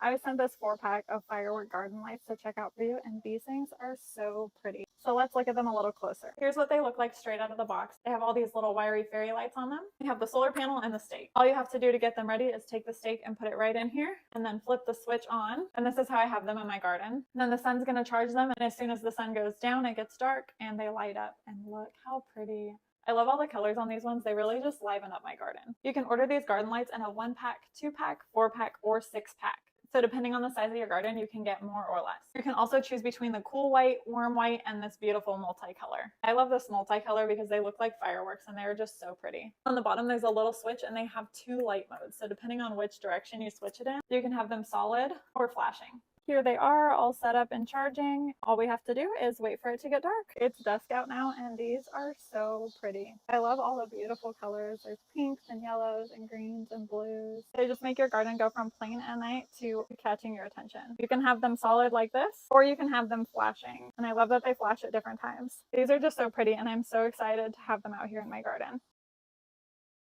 I sent this 4-pack of Firework garden lights to check out for you, and these things are so pretty. So let's look at them a little closer. Here's what they look like straight out of the box. They have all these little wiry fairy lights on them. They have the solar panel and the stake. All you have to do to get them ready is take the stake and put it right in here, and then flip the switch on. And this is how I have them in my garden. And then the sun's gonna charge them, and as soon as the sun goes down, it gets dark and they light up. And look how pretty. I love all the colors on these ones. They really just liven up my garden. You can order these garden lights in a 1-pack, 2-pack, 4-pack, or 6-pack. So depending on the size of your garden, you can get more or less. You can also choose between the cool white, warm white, and this beautiful multicolor. I love this multicolor because they look like fireworks and they're just so pretty. On the bottom, there's a little switch and they have 2 light modes. So depending on which direction you switch it in, you can have them solid or flashing. Here they are, all set up and charging. All we have to do is wait for it to get dark. It's dusk out now, and these are so pretty. I love all the beautiful colors. There's pinks and yellows and greens and blues. They just make your garden go from plain at night to catching your attention. You can have them solid like this, or you can have them flashing. And I love that they flash at different times. These are just so pretty, and I'm so excited to have them out here in my garden.